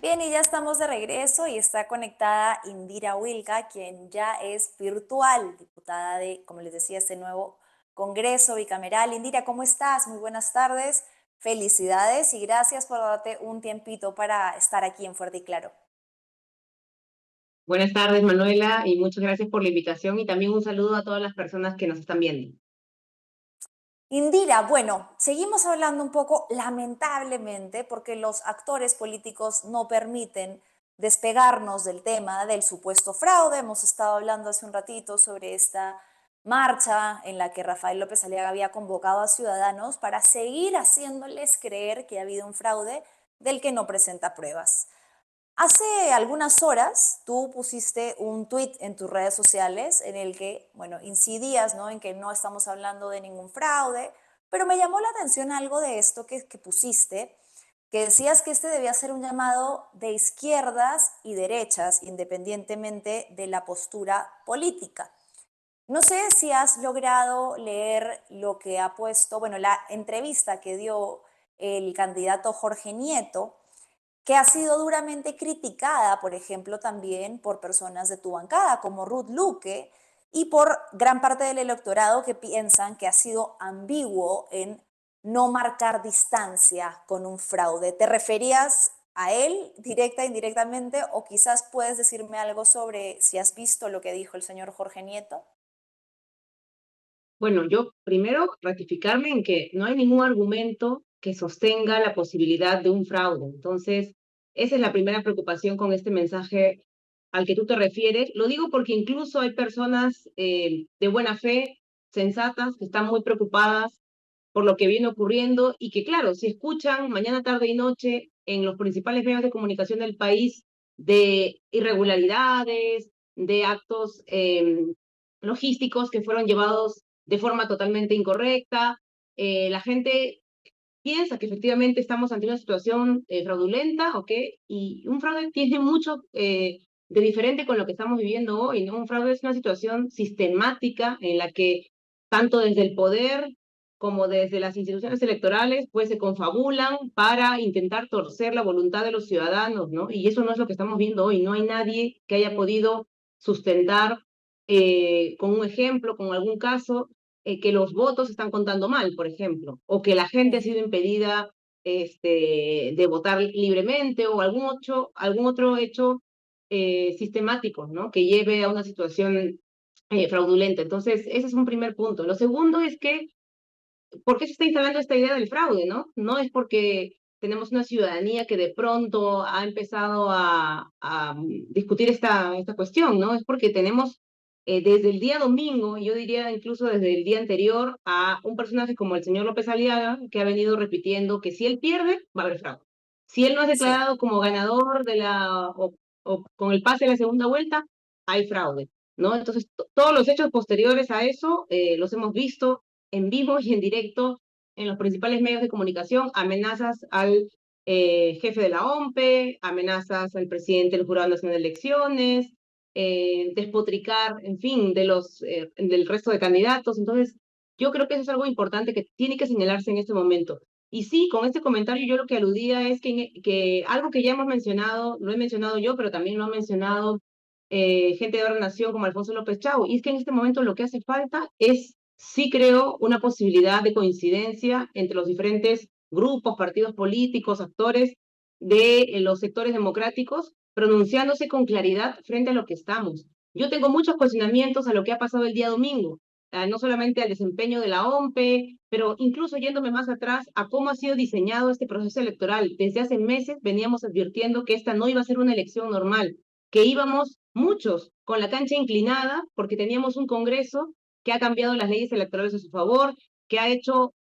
Bien, y ya estamos de regreso y está conectada Indira Wilca, quien ya es virtual, diputada de, como les decía, este nuevo Congreso bicameral. Indira, ¿cómo estás? Muy buenas tardes, felicidades y gracias por darte un tiempito para estar aquí en Fuerte y Claro. Buenas tardes, Manuela, y muchas gracias por la invitación y también un saludo a todas las personas que nos están viendo. Indira, bueno, seguimos hablando un poco, lamentablemente, porque los actores políticos no permiten despegarnos del tema del supuesto fraude. Hemos estado hablando hace un ratito sobre esta marcha en la que Rafael López Aliaga había convocado a ciudadanos para seguir haciéndoles creer que ha habido un fraude del que no presenta pruebas. Hace algunas horas tú pusiste un tweet en tus redes sociales en el que, bueno, incidías, ¿no? En que no estamos hablando de ningún fraude, pero me llamó la atención algo de esto que pusiste, que decías que este debía ser un llamado de izquierdas y derechas, independientemente de la postura política. No sé si has logrado leer lo que ha puesto, bueno, la entrevista que dio el candidato Jorge Nieto, que ha sido duramente criticada, por ejemplo, también por personas de tu bancada, como Ruth Luque, y por gran parte del electorado que piensan que ha sido ambiguo en no marcar distancia con un fraude. ¿Te referías a él directa e indirectamente o quizás puedes decirme algo sobre si has visto lo que dijo el señor Jorge Nieto? Bueno, yo primero ratificarme en que no hay ningún argumento que sostenga la posibilidad de un fraude. Entonces, esa es la primera preocupación con este mensaje al que tú te refieres. Lo digo porque incluso hay personas de buena fe, sensatas, que están muy preocupadas por lo que viene ocurriendo y que, claro, si escuchan mañana, tarde y noche en los principales medios de comunicación del país de irregularidades, de actos logísticos que fueron llevados de forma totalmente incorrecta, la gente piensa que efectivamente estamos ante una situación fraudulenta, ¿ok? Y un fraude tiene mucho de diferente con lo que estamos viviendo hoy, ¿no? Un fraude es una situación sistemática en la que tanto desde el poder como desde las instituciones electorales, pues se confabulan para intentar torcer la voluntad de los ciudadanos, ¿no? Y eso no es lo que estamos viendo hoy. No hay nadie que haya podido sustentar con un ejemplo, con algún caso, que los votos están contando mal, por ejemplo, o que la gente ha sido impedida de votar libremente o algún otro hecho sistemático, ¿no? Que lleve a una situación fraudulenta. Entonces, ese es un primer punto. Lo segundo es que, ¿por qué se está instalando esta idea del fraude, no? No es porque tenemos una ciudadanía que de pronto ha empezado a discutir esta cuestión, ¿no? Es porque tenemos desde el día domingo, yo diría incluso desde el día anterior, a un personaje como el señor López Aliaga, que ha venido repitiendo que si él pierde, va a haber fraude. Si él no es Sí. declarado como ganador o con el pase a la segunda vuelta, hay fraude, ¿no? Entonces, todos los hechos posteriores a eso los hemos visto en vivo y en directo en los principales medios de comunicación, amenazas al jefe de la OMPE, amenazas al presidente del Jurado Nacional de Elecciones, despotricar, en fin, del resto de candidatos. Entonces, yo creo que eso es algo importante que tiene que señalarse en este momento. Y sí, con este comentario yo lo que aludía es que algo que ya hemos mencionado, lo he mencionado yo, pero también lo ha mencionado gente de otra nación como Alfonso López Chau, y es que en este momento lo que hace falta es, sí creo, una posibilidad de coincidencia entre los diferentes grupos, partidos políticos, actores de los sectores democráticos, pronunciándose con claridad frente a lo que estamos. Yo tengo muchos cuestionamientos a lo que ha pasado el día domingo, no solamente al desempeño de la OMPE, pero incluso yéndome más atrás a cómo ha sido diseñado este proceso electoral. Desde hace meses veníamos advirtiendo que esta no iba a ser una elección normal, que íbamos muchos con la cancha inclinada porque teníamos un Congreso que ha cambiado las leyes electorales a su favor, que ha hecho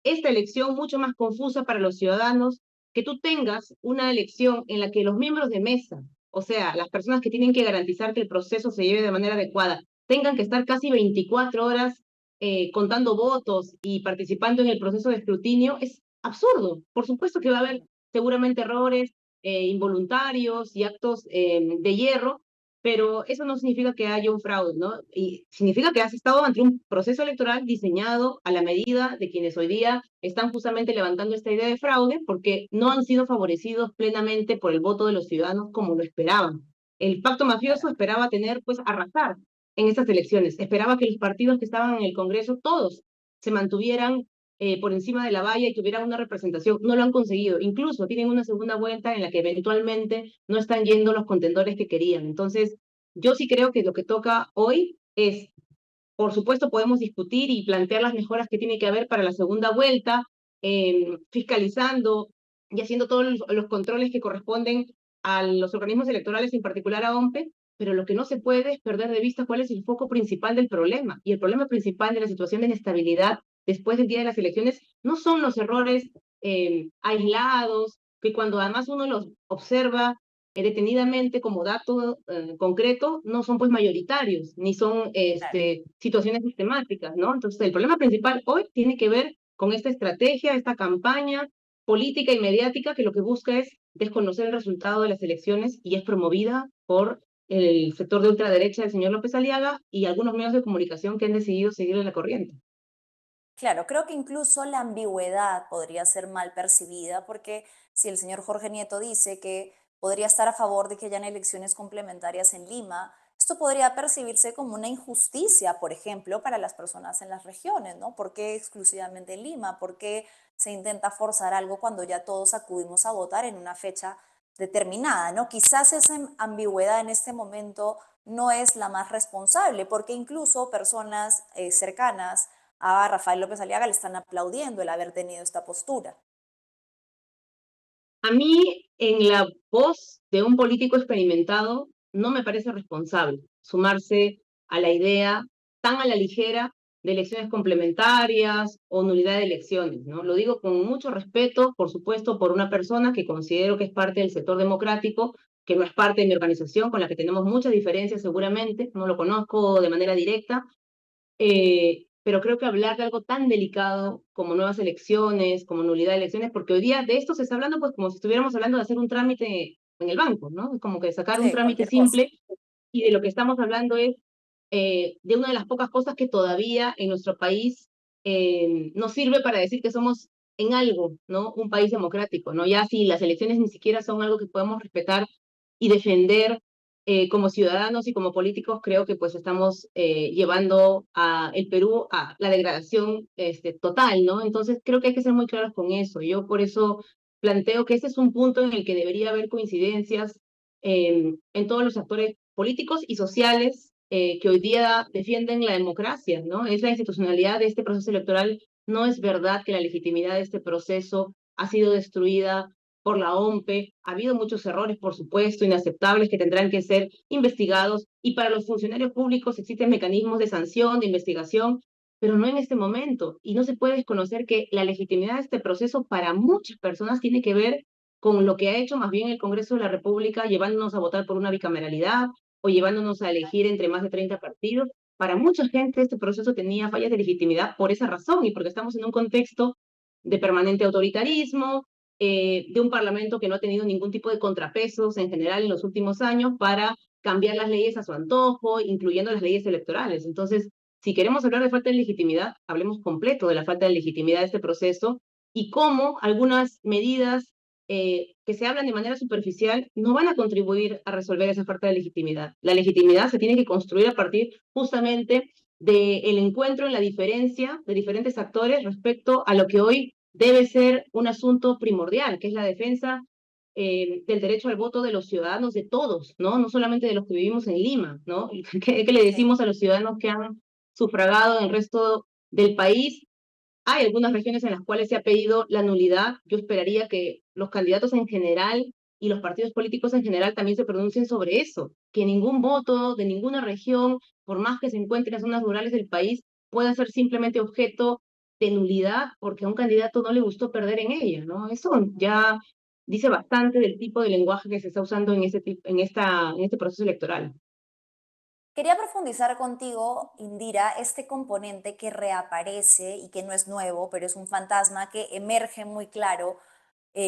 esta elección mucho más confusa para los ciudadanos, que tú tengas una elección en la que los miembros de mesa, o sea, las personas que tienen que garantizar que el proceso se lleve de manera adecuada, tengan que estar casi 24 horas contando votos y participando en el proceso de escrutinio, es absurdo. Por supuesto que va a haber seguramente errores involuntarios y actos de hierro, pero eso no significa que haya un fraude, ¿no? Y significa que has estado ante un proceso electoral diseñado a la medida de quienes hoy día están justamente levantando esta idea de fraude, porque no han sido favorecidos plenamente por el voto de los ciudadanos como lo esperaban. El pacto mafioso Claro. esperaba tener, pues, arrasar en estas elecciones, esperaba que los partidos que estaban en el Congreso, todos, se mantuvieran por encima de la valla y tuvieran una representación. No lo han conseguido. Incluso tienen una segunda vuelta en la que eventualmente no están yendo los contendores que querían. Entonces, yo sí creo que lo que toca hoy es, por supuesto, podemos discutir y plantear las mejoras que tiene que haber para la segunda vuelta, fiscalizando y haciendo todos los controles que corresponden a los organismos electorales, en particular a OMPE, pero lo que no se puede es perder de vista cuál es el foco principal del problema. Y el problema principal de la situación de inestabilidad después del día de las elecciones no son los errores aislados, que cuando además uno los observa detenidamente como dato concreto, no son pues mayoritarios, ni son Claro. situaciones sistemáticas, ¿no? Entonces, el problema principal hoy tiene que ver con esta estrategia, esta campaña política y mediática que lo que busca es desconocer el resultado de las elecciones y es promovida por el sector de ultraderecha del señor López Aliaga y algunos medios de comunicación que han decidido seguirle la corriente. Claro, creo que incluso la ambigüedad podría ser mal percibida porque si el señor Jorge Nieto dice que podría estar a favor de que hayan elecciones complementarias en Lima, esto podría percibirse como una injusticia, por ejemplo, para las personas en las regiones, ¿no? ¿Por qué exclusivamente en Lima? ¿Por qué se intenta forzar algo cuando ya todos acudimos a votar en una fecha determinada, ¿no? Quizás esa ambigüedad en este momento no es la más responsable, porque incluso personas cercanas a Rafael López Aliaga le están aplaudiendo el haber tenido esta postura. A mí, en la voz de un político experimentado, no me parece responsable sumarse a la idea tan a la ligera de elecciones complementarias o nulidad de elecciones, ¿no? Lo digo con mucho respeto, por supuesto, por una persona que considero que es parte del sector democrático, que no es parte de mi organización, con la que tenemos muchas diferencias seguramente, no lo conozco de manera directa, pero creo que hablar de algo tan delicado como nuevas elecciones, como nulidad de elecciones, porque hoy día de esto se está hablando pues como si estuviéramos hablando de hacer un trámite en el banco, ¿no? Es como que sacar un Sí, trámite cualquier cosa. simple y de lo que estamos hablando es de una de las pocas cosas que todavía en nuestro país nos sirve para decir que somos en algo, ¿no? Un país democrático, ¿no? Ya si las elecciones ni siquiera son algo que podemos respetar y defender como ciudadanos y como políticos, creo que pues estamos llevando a el Perú a la degradación total, ¿no? Entonces creo que hay que ser muy claros con eso. Yo por eso planteo que ese es un punto en el que debería haber coincidencias en todos los actores políticos y sociales que hoy día defienden la democracia, ¿no? Es la institucionalidad de este proceso electoral. No es verdad que la legitimidad de este proceso ha sido destruida por la OMPE. Ha habido muchos errores, por supuesto, inaceptables que tendrán que ser investigados y para los funcionarios públicos existen mecanismos de sanción, de investigación, pero no en este momento. Y no se puede desconocer que la legitimidad de este proceso para muchas personas tiene que ver con lo que ha hecho más bien el Congreso de la República, llevándonos a votar por una bicameralidad o llevándonos a elegir entre más de 30 partidos. Para mucha gente este proceso tenía fallas de legitimidad por esa razón y porque estamos en un contexto de permanente autoritarismo, de un parlamento que no ha tenido ningún tipo de contrapesos en general en los últimos años para cambiar las leyes a su antojo, incluyendo las leyes electorales. Entonces, si queremos hablar de falta de legitimidad, hablemos completo de la falta de legitimidad de este proceso y cómo algunas medidas que se hablan de manera superficial no van a contribuir a resolver esa falta de legitimidad. La legitimidad se tiene que construir a partir justamente del encuentro en la diferencia de diferentes actores respecto a lo que hoy debe ser un asunto primordial, que es la defensa del derecho al voto de los ciudadanos, de todos, ¿no? No solamente de los que vivimos en Lima, ¿no? ¿Qué le Sí. decimos a los ciudadanos que han sufragado en el resto del país? Hay algunas regiones en las cuales se ha pedido la nulidad. Yo esperaría que los candidatos en general y los partidos políticos en general también se pronuncien sobre eso, que ningún voto de ninguna región, por más que se encuentre en las zonas rurales del país, pueda ser simplemente objeto de nulidad porque a un candidato no le gustó perder en ella, ¿no? Eso ya dice bastante del tipo de lenguaje que se está usando en este proceso electoral. Quería profundizar contigo, Indira, este componente que reaparece y que no es nuevo, pero es un fantasma que emerge muy claro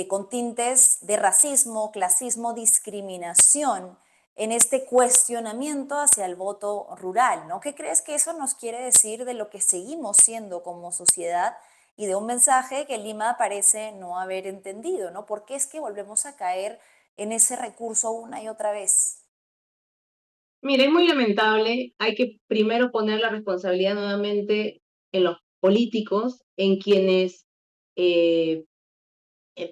con tintes de racismo, clasismo, discriminación en este cuestionamiento hacia el voto rural, ¿no? ¿Qué crees que eso nos quiere decir de lo que seguimos siendo como sociedad y de un mensaje que Lima parece no haber entendido, ¿no? ¿Por qué es que volvemos a caer en ese recurso una y otra vez? Mire, es muy lamentable. Hay que primero poner la responsabilidad nuevamente en los políticos, en quienes eh,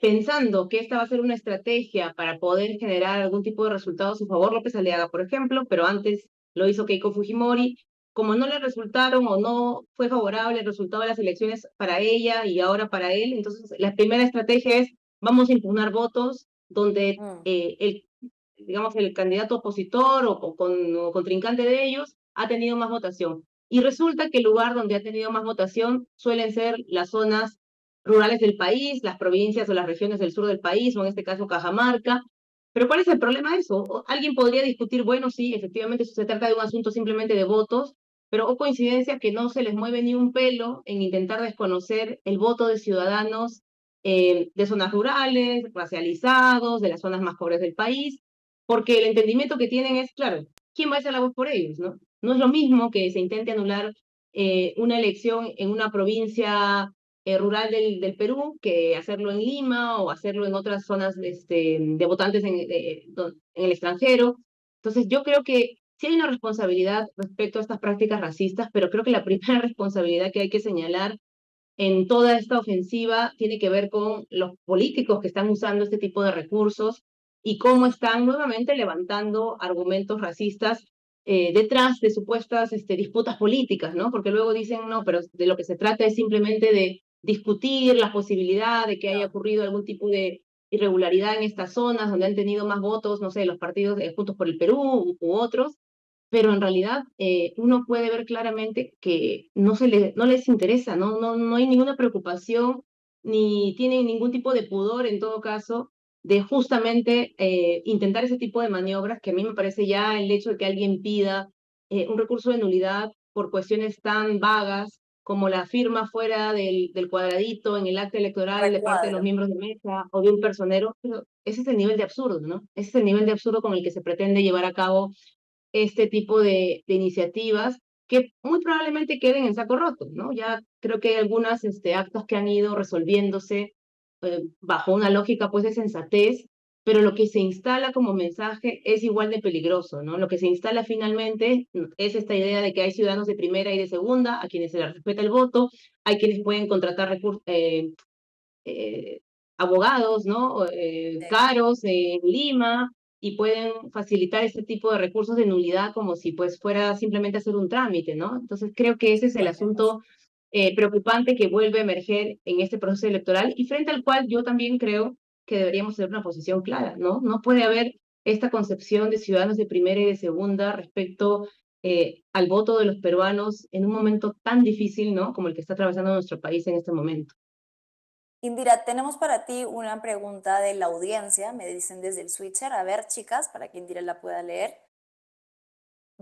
pensando que esta va a ser una estrategia para poder generar algún tipo de resultado a su favor, López Aliaga, por ejemplo, pero antes lo hizo Keiko Fujimori, como no le resultaron o no fue favorable el resultado de las elecciones para ella y ahora para él, entonces la primera estrategia es vamos a impugnar votos donde Mm, digamos, el candidato opositor o contrincante de ellos ha tenido más votación. Y resulta que el lugar donde ha tenido más votación suelen ser las zonas rurales del país, las provincias o las regiones del sur del país, o en este caso Cajamarca. Pero ¿cuál es el problema de eso? Alguien podría discutir, bueno, sí, efectivamente se trata de un asunto simplemente de votos, pero o coincidencia que no se les mueve ni un pelo en intentar desconocer el voto de ciudadanos de zonas rurales, racializados, de las zonas más pobres del país, porque el entendimiento que tienen es, claro, ¿quién va a hacer la voz por ellos? ¿No? No es lo mismo que se intente anular una elección en una provincia rural del Perú que hacerlo en Lima o hacerlo en otras zonas de votantes en el extranjero. Entonces, yo creo que sí hay una responsabilidad respecto a estas prácticas racistas, pero creo que la primera responsabilidad que hay que señalar en toda esta ofensiva tiene que ver con los políticos que están usando este tipo de recursos y cómo sí, están nuevamente levantando argumentos racistas detrás de supuestas disputas políticas, ¿no? Porque luego dicen, no, pero de lo que se trata es simplemente de discutir la posibilidad de que haya no, ocurrido algún tipo de irregularidad en estas zonas donde han tenido más votos, no sé, los partidos Juntos por el Perú u otros, pero en realidad uno puede ver claramente que no les interesa, no hay ninguna preocupación, ni tienen ningún tipo de pudor en todo caso de justamente intentar ese tipo de maniobras, que a mí me parece ya el hecho de que alguien pida un recurso de nulidad por cuestiones tan vagas como la firma fuera del cuadradito en el acta electoral de parte de los recuadro. miembros de mesa o de un personero, pero ese es el nivel de absurdo, ¿no? Ese es el nivel de absurdo con el que se pretende llevar a cabo este tipo de iniciativas que muy probablemente queden en saco roto, ¿no? Ya creo que hay algunas actas que han ido resolviéndose bajo una lógica pues de sensatez, pero lo que se instala como mensaje es igual de peligroso, ¿no? Lo que se instala finalmente es esta idea de que hay ciudadanos de primera y de segunda a quienes se les respeta el voto, hay quienes pueden contratar eh, abogados, ¿no? Sí, Caros en Lima y pueden facilitar este tipo de recursos de nulidad como si pues fuera simplemente hacer un trámite, ¿no? Entonces creo que ese es el totalmente. asunto preocupante que vuelve a emerger en este proceso electoral y frente al cual yo también creo que deberíamos tener una posición clara, ¿no? No puede haber esta concepción de ciudadanos de primera y de segunda respecto al voto de los peruanos en un momento tan difícil, ¿no? Como el que está atravesando nuestro país en este momento. Indira, tenemos para ti una pregunta de la audiencia, me dicen desde el switcher. A ver, chicas, para que Indira la pueda leer.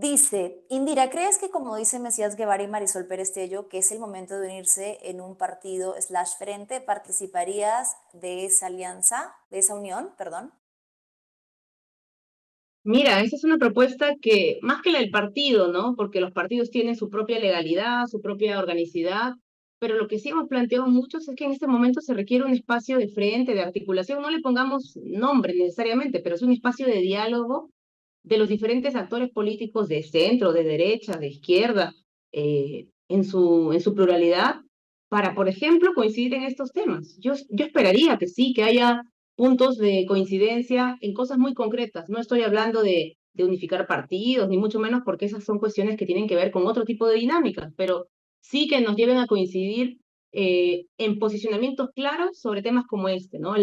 Dice, Indira, ¿crees que como dice Mesías Guevara y Marisol Pérez Tello, que es el momento de unirse en un partido slash frente, participarías de esa alianza, de esa unión, perdón? Mira, esa es una propuesta que, más que la del partido, ¿no? Porque los partidos tienen su propia legalidad, su propia organicidad, pero lo que sí hemos planteado muchos es que en este momento se requiere un espacio de frente, de articulación, no le pongamos nombre necesariamente, pero es un espacio de diálogo de los diferentes actores políticos de centro, de derecha, de izquierda, en su pluralidad, para, por ejemplo, coincidir en estos temas. Yo esperaría que sí, que haya puntos de coincidencia en cosas muy concretas. No estoy hablando de unificar partidos, ni mucho menos porque esas son cuestiones que tienen que ver con otro tipo de dinámicas, pero sí que nos lleven a coincidir en posicionamientos claros sobre temas como este, ¿no?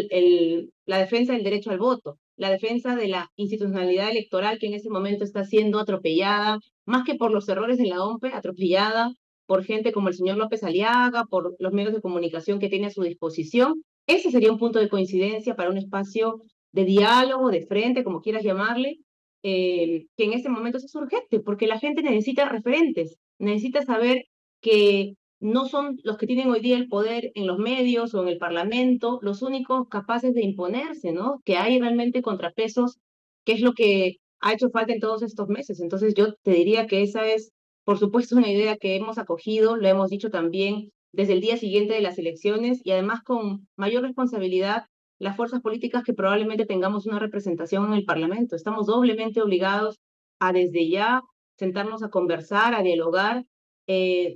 La defensa del derecho al voto, la defensa de la institucionalidad electoral que en ese momento está siendo atropellada, más que por los errores de la OMPE, atropellada por gente como el señor López Aliaga, por los medios de comunicación que tiene a su disposición. Ese sería un punto de coincidencia para un espacio de diálogo, de frente, como quieras llamarle, que en este momento es urgente, porque la gente necesita referentes, necesita saber que no son los que tienen hoy día el poder en los medios o en el Parlamento los únicos capaces de imponerse, ¿no? Que hay realmente contrapesos, que es lo que ha hecho falta en todos estos meses. Entonces yo te diría que esa es, por supuesto, una idea que hemos acogido, lo hemos dicho también desde el día siguiente de las elecciones y además con mayor responsabilidad las fuerzas políticas que probablemente tengamos una representación en el Parlamento. Estamos doblemente obligados a desde ya sentarnos a conversar, a dialogar,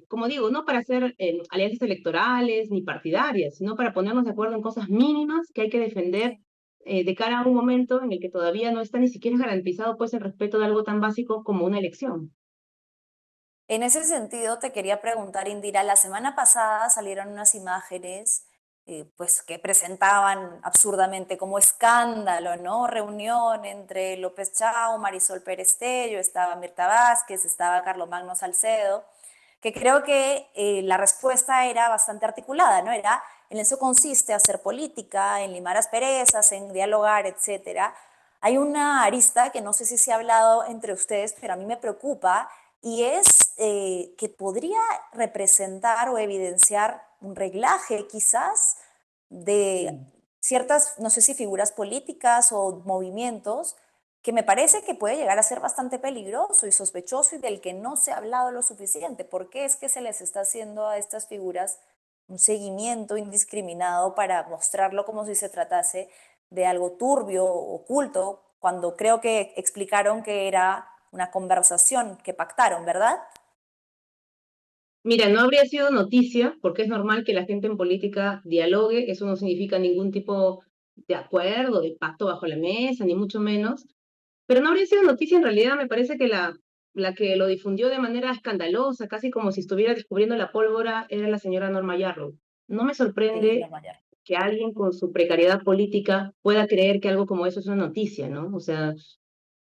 como digo, no para hacer alianzas electorales ni partidarias, sino para ponernos de acuerdo en cosas mínimas que hay que defender Sí. de cara a un momento en el que todavía no está ni siquiera garantizado pues el respeto de algo tan básico como una elección. En ese sentido, te quería preguntar, Indira, la semana pasada salieron unas imágenes pues, que presentaban absurdamente como escándalo, ¿no? Reunión entre López Chao, Marisol Pérez Tello, estaba Mirta Vázquez, estaba Carlomagno Salcedo, que creo que la respuesta era bastante articulada, ¿no? Era, en eso consiste hacer política, en limar asperezas, en dialogar, etcétera. Hay una arista que no sé si se ha hablado entre ustedes, pero a mí me preocupa y es que podría representar o evidenciar un reglaje quizás de Sí. ciertas, no sé si figuras políticas o movimientos, que me parece que puede llegar a ser bastante peligroso y sospechoso y del que no se ha hablado lo suficiente. ¿Por qué es que se les está haciendo a estas figuras un seguimiento indiscriminado para mostrarlo como si se tratase de algo turbio, oculto, cuando creo que explicaron que era una conversación que pactaron, ¿verdad? Mira, no habría sido noticia, porque es normal que la gente en política dialogue, eso no significa ningún tipo de acuerdo, de pacto bajo la mesa, ni mucho menos, pero no habría sido noticia en realidad, me parece que la que lo difundió de manera escandalosa, casi como si estuviera descubriendo la pólvora, era la señora Norma Yarrow. No me Sí, sorprende la mayor. que alguien con su precariedad política pueda creer que algo como eso es una noticia, ¿no? O sea,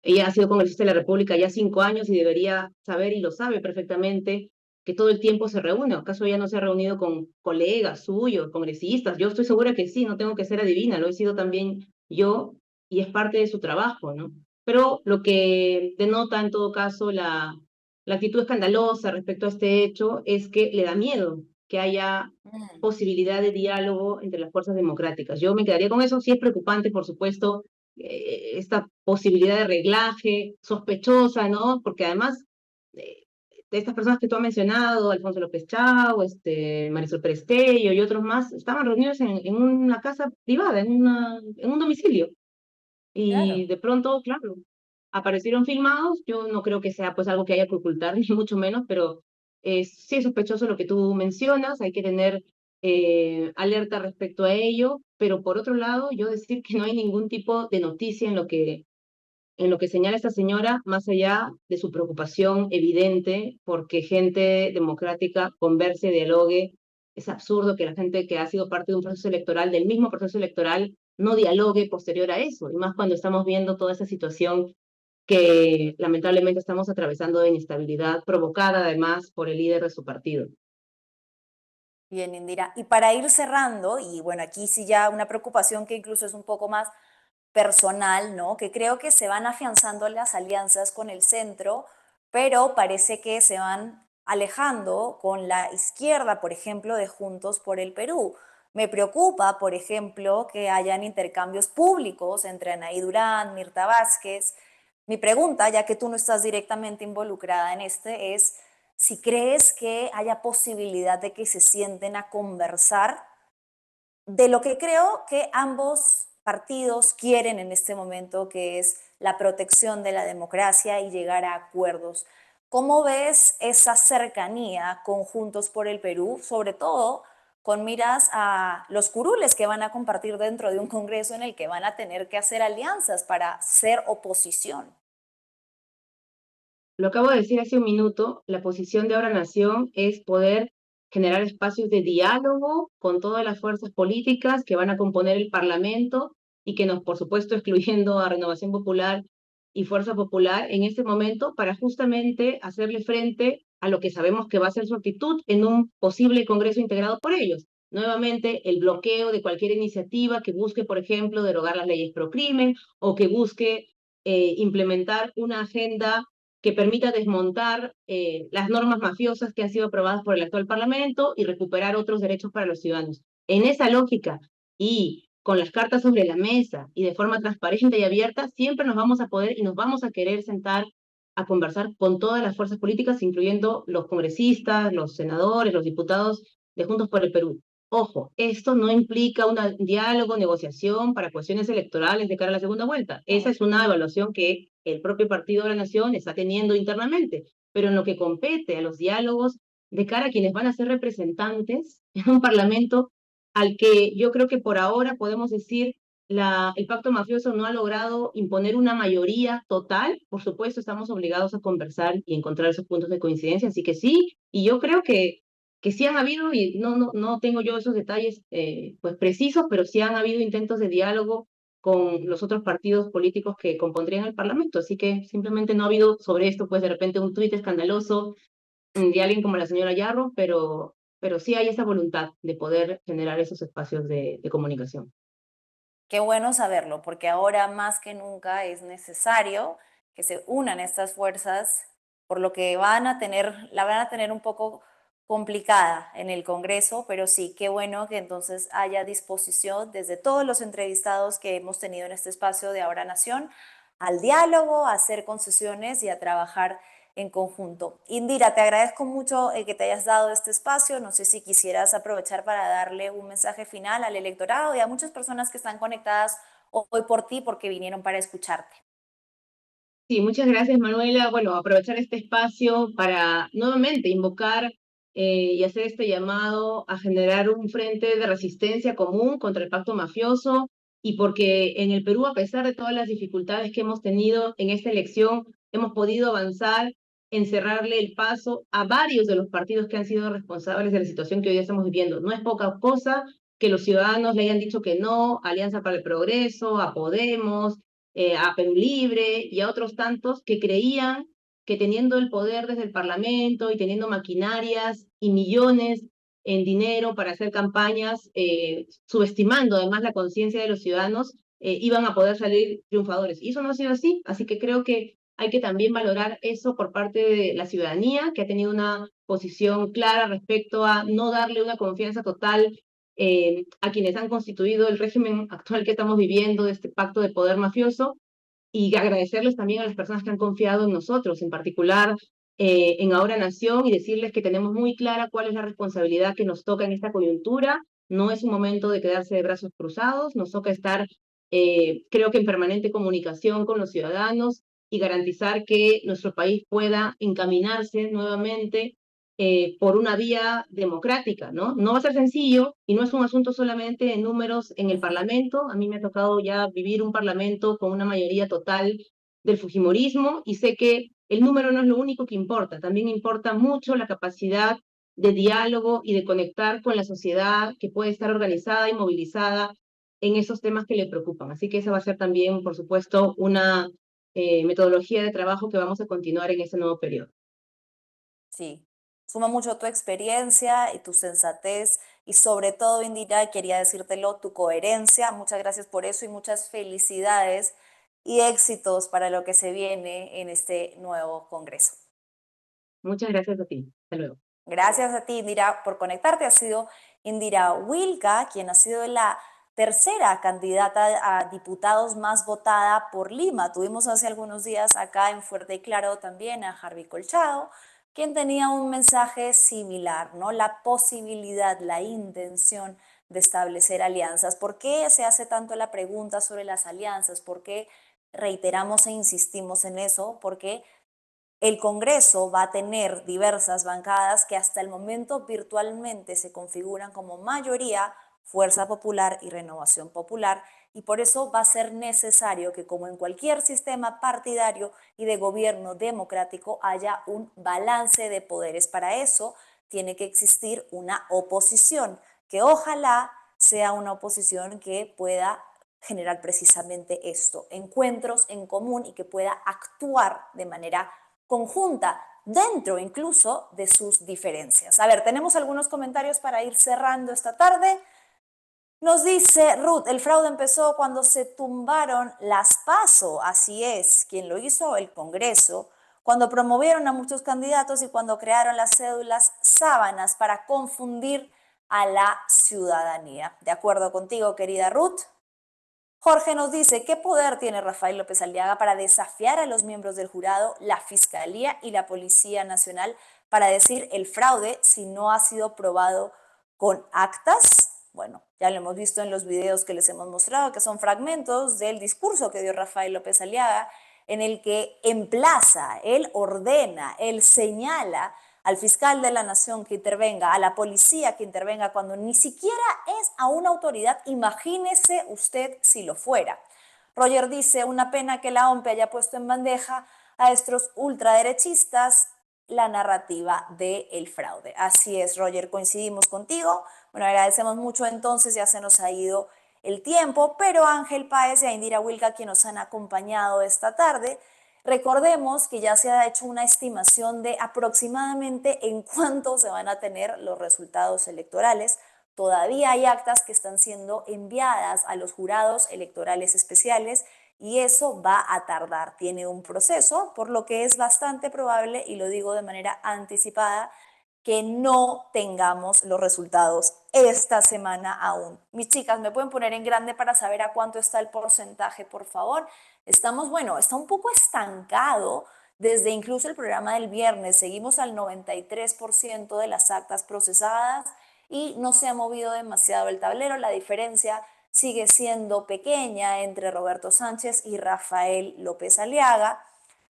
ella ha sido congresista de la República ya 5 años y debería saber, y lo sabe perfectamente, que todo el tiempo se reúne. ¿Acaso ella no se ha reunido con colegas suyos, congresistas? Yo estoy segura que sí, no tengo que ser adivina, lo he sido también yo, y es parte de su trabajo, ¿no? Pero lo que denota en todo caso la actitud escandalosa respecto a este hecho es que le da miedo que haya Mm, posibilidad de diálogo entre las fuerzas democráticas. Yo me quedaría con eso, sí es preocupante, por supuesto, esta posibilidad de reglaje sospechosa, ¿no? Porque además de estas personas que tú has mencionado, Alfonso López Chao, Marisol Prestello y otros más, estaban reunidos en una casa privada, en un domicilio. Y claro. de pronto, claro, aparecieron filmados. Yo no creo que sea pues algo que haya que ocultar, ni mucho menos, pero sí es sospechoso lo que tú mencionas, hay que tener alerta respecto a ello, pero por otro lado, yo decir que no hay ningún tipo de noticia en lo que señala esta señora, más allá de su preocupación evidente porque gente democrática converse, dialogue. Es absurdo que la gente que ha sido parte de un proceso electoral, del mismo proceso electoral, no dialogue posterior a eso, y más cuando estamos viendo toda esa situación que lamentablemente estamos atravesando de inestabilidad, provocada además por el líder de su partido. Bien, Indira. Y para ir cerrando, y bueno, aquí sí ya una preocupación que incluso es un poco más personal, ¿no? Que creo que se van afianzando las alianzas con el centro, pero parece que se van alejando con la izquierda, por ejemplo, de Juntos por el Perú. Me preocupa, por ejemplo, que hayan intercambios públicos entre Anaí Durán, Mirta Vázquez. Mi pregunta, ya que tú no estás directamente involucrada en este, es si crees que haya posibilidad de que se sienten a conversar de lo que creo que ambos partidos quieren en este momento, que es la protección de la democracia y llegar a acuerdos. ¿Cómo ves esa cercanía con Juntos por el Perú, sobre todo con miras a los curules que van a compartir dentro de un Congreso en el que van a tener que hacer alianzas para ser oposición? Lo acabo de decir hace un minuto, la posición de Ahora Nación es poder generar espacios de diálogo con todas las fuerzas políticas que van a componer el Parlamento y que nos, por supuesto, excluyendo a Renovación Popular y Fuerza Popular en este momento para justamente hacerle frente a lo que sabemos que va a ser su actitud en un posible Congreso integrado por ellos. Nuevamente, el bloqueo de cualquier iniciativa que busque, por ejemplo, derogar las leyes pro crimen o que busque implementar una agenda que permita desmontar las normas mafiosas que han sido aprobadas por el actual Parlamento y recuperar otros derechos para los ciudadanos. En esa lógica y con las cartas sobre la mesa y de forma transparente y abierta, siempre nos vamos a poder y nos vamos a querer sentar a conversar con todas las fuerzas políticas, incluyendo los congresistas, los senadores, los diputados de Juntos por el Perú. Ojo, esto no implica un diálogo, negociación para cuestiones electorales de cara a la segunda vuelta. Esa es una evaluación que el propio Partido de la Nación está teniendo internamente, pero en lo que compete a los diálogos de cara a quienes van a ser representantes en un parlamento al que yo creo que por ahora podemos decir el pacto mafioso no ha logrado imponer una mayoría total. Por supuesto, estamos obligados a conversar y encontrar esos puntos de coincidencia, así que sí, y yo creo que sí han habido, y no tengo yo esos detalles pues precisos, pero sí han habido intentos de diálogo con los otros partidos políticos que compondrían el Parlamento, así que simplemente no ha habido sobre esto, pues de repente un tuit escandaloso de alguien como la señora Yarro, pero sí hay esa voluntad de poder generar esos espacios de comunicación. Qué bueno saberlo, porque ahora más que nunca es necesario que se unan estas fuerzas, por lo que la van a tener un poco complicada en el Congreso, pero sí, qué bueno que entonces haya disposición desde todos los entrevistados que hemos tenido en este espacio de Ahora Nación al diálogo, a hacer concesiones y a trabajar en conjunto. Indira, te agradezco mucho que te hayas dado este espacio. No sé si quisieras aprovechar para darle un mensaje final al electorado y a muchas personas que están conectadas hoy por ti porque vinieron para escucharte. Sí, muchas gracias, Manuela. Bueno, aprovechar este espacio para nuevamente invocar y hacer este llamado a generar un frente de resistencia común contra el pacto mafioso y porque en el Perú, a pesar de todas las dificultades que hemos tenido en esta elección, hemos podido avanzar en cerrarle el paso a varios de los partidos que han sido responsables de la situación que hoy día estamos viviendo. No es poca cosa que los ciudadanos le hayan dicho que no a Alianza para el Progreso, a Podemos, a Perú Libre y a otros tantos que creían que teniendo el poder desde el Parlamento y teniendo maquinarias y millones en dinero para hacer campañas, subestimando además la conciencia de los ciudadanos, iban a poder salir triunfadores. Y eso no ha sido así, así que creo que hay que también valorar eso por parte de la ciudadanía, que ha tenido una posición clara respecto a no darle una confianza total a quienes han constituido el régimen actual que estamos viviendo, de este pacto de poder mafioso, y agradecerles también a las personas que han confiado en nosotros, en particular en Ahora Nación, y decirles que tenemos muy clara cuál es la responsabilidad que nos toca en esta coyuntura. No es un momento de quedarse de brazos cruzados, nos toca estar, creo que en permanente comunicación con los ciudadanos y garantizar que nuestro país pueda encaminarse nuevamente por una vía democrática, ¿no? No va a ser sencillo y no es un asunto solamente de números en el Parlamento. A mí me ha tocado ya vivir un Parlamento con una mayoría total del fujimorismo y sé que el número no es lo único que importa, también importa mucho la capacidad de diálogo y de conectar con la sociedad que puede estar organizada y movilizada en esos temas que le preocupan. Así que esa va a ser también, por supuesto, una metodología de trabajo que vamos a continuar en este nuevo periodo. Sí, suma mucho tu experiencia y tu sensatez y sobre todo, Indira, quería decírtelo, tu coherencia. Muchas gracias por eso y muchas felicidades y éxitos para lo que se viene en este nuevo Congreso. Muchas gracias a ti. Hasta luego. Gracias a ti, Indira, por conectarte. Ha sido Indira Wilca, quien ha sido la tercera candidata a diputados más votada por Lima. Tuvimos hace algunos días acá en Fuerte y Claro también a Harvey Colchado, quien tenía un mensaje similar, ¿no? La posibilidad, la intención de establecer alianzas. ¿Por qué se hace tanto la pregunta sobre las alianzas? ¿Por qué reiteramos e insistimos en eso? Porque el Congreso va a tener diversas bancadas que hasta el momento virtualmente se configuran como mayoría, Fuerza Popular y Renovación Popular, y por eso va a ser necesario que, como en cualquier sistema partidario y de gobierno democrático, haya un balance de poderes. Para eso tiene que existir una oposición, que ojalá sea una oposición que pueda generar precisamente esto, encuentros en común y que pueda actuar de manera conjunta dentro incluso de sus diferencias. A ver, tenemos algunos comentarios para ir cerrando esta tarde. Nos dice Ruth, el fraude empezó cuando se tumbaron las PASO, así es, quien lo hizo el Congreso, cuando promovieron a muchos candidatos y cuando crearon las cédulas sábanas para confundir a la ciudadanía. De acuerdo contigo, querida Ruth, Jorge nos dice, ¿qué poder tiene Rafael López Aliaga para desafiar a los miembros del jurado, la Fiscalía y la Policía Nacional para decir el fraude si no ha sido probado con actas? Bueno, ya lo hemos visto en los videos que les hemos mostrado, que son fragmentos del discurso que dio Rafael López Aliaga, en el que emplaza, él ordena, él señala al fiscal de la nación que intervenga, a la policía que intervenga, cuando ni siquiera es a una autoridad, imagínese usted si lo fuera. Roger dice, una pena que la OMP haya puesto en bandeja a estos ultraderechistas la narrativa del fraude. Así es, Roger, coincidimos contigo. Bueno, agradecemos mucho entonces, ya se nos ha ido el tiempo, pero Ángel Páez y Indira Wilca, quienes nos han acompañado esta tarde, recordemos que ya se ha hecho una estimación de aproximadamente en cuánto se van a tener los resultados electorales. Todavía hay actas que están siendo enviadas a los jurados electorales especiales y eso va a tardar, tiene un proceso, por lo que es bastante probable, y lo digo de manera anticipada, que no tengamos los resultados esta semana aún. Mis chicas, ¿me pueden poner en grande para saber a cuánto está el porcentaje, por favor? Estamos, bueno, está un poco estancado desde incluso el programa del viernes. Seguimos al 93% de las actas procesadas y no se ha movido demasiado el tablero. La diferencia sigue siendo pequeña entre Roberto Sánchez y Rafael López Aliaga.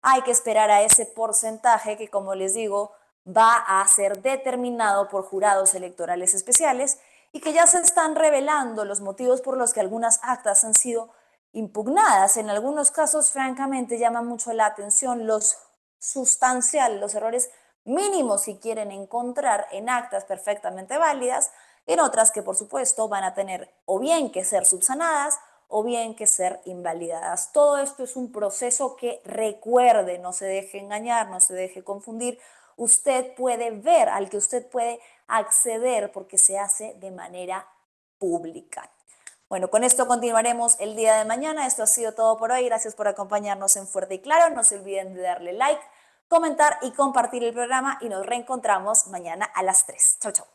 Hay que esperar a ese porcentaje que, como les digo, va a ser determinado por jurados electorales especiales y que ya se están revelando los motivos por los que algunas actas han sido impugnadas. En algunos casos, francamente, llama mucho la atención los sustanciales, los errores mínimos que quieren encontrar en actas perfectamente válidas, en otras que, por supuesto, van a tener o bien que ser subsanadas o bien que ser invalidadas. Todo esto es un proceso que, recuerde, no se deje engañar, no se deje confundir. Usted puede ver, al que usted puede acceder porque se hace de manera pública. Bueno, con esto continuaremos el día de mañana. Esto ha sido todo por hoy. Gracias por acompañarnos en Fuerte y Claro. No se olviden de darle like, comentar y compartir el programa y nos reencontramos mañana a las 3. Chau, chau.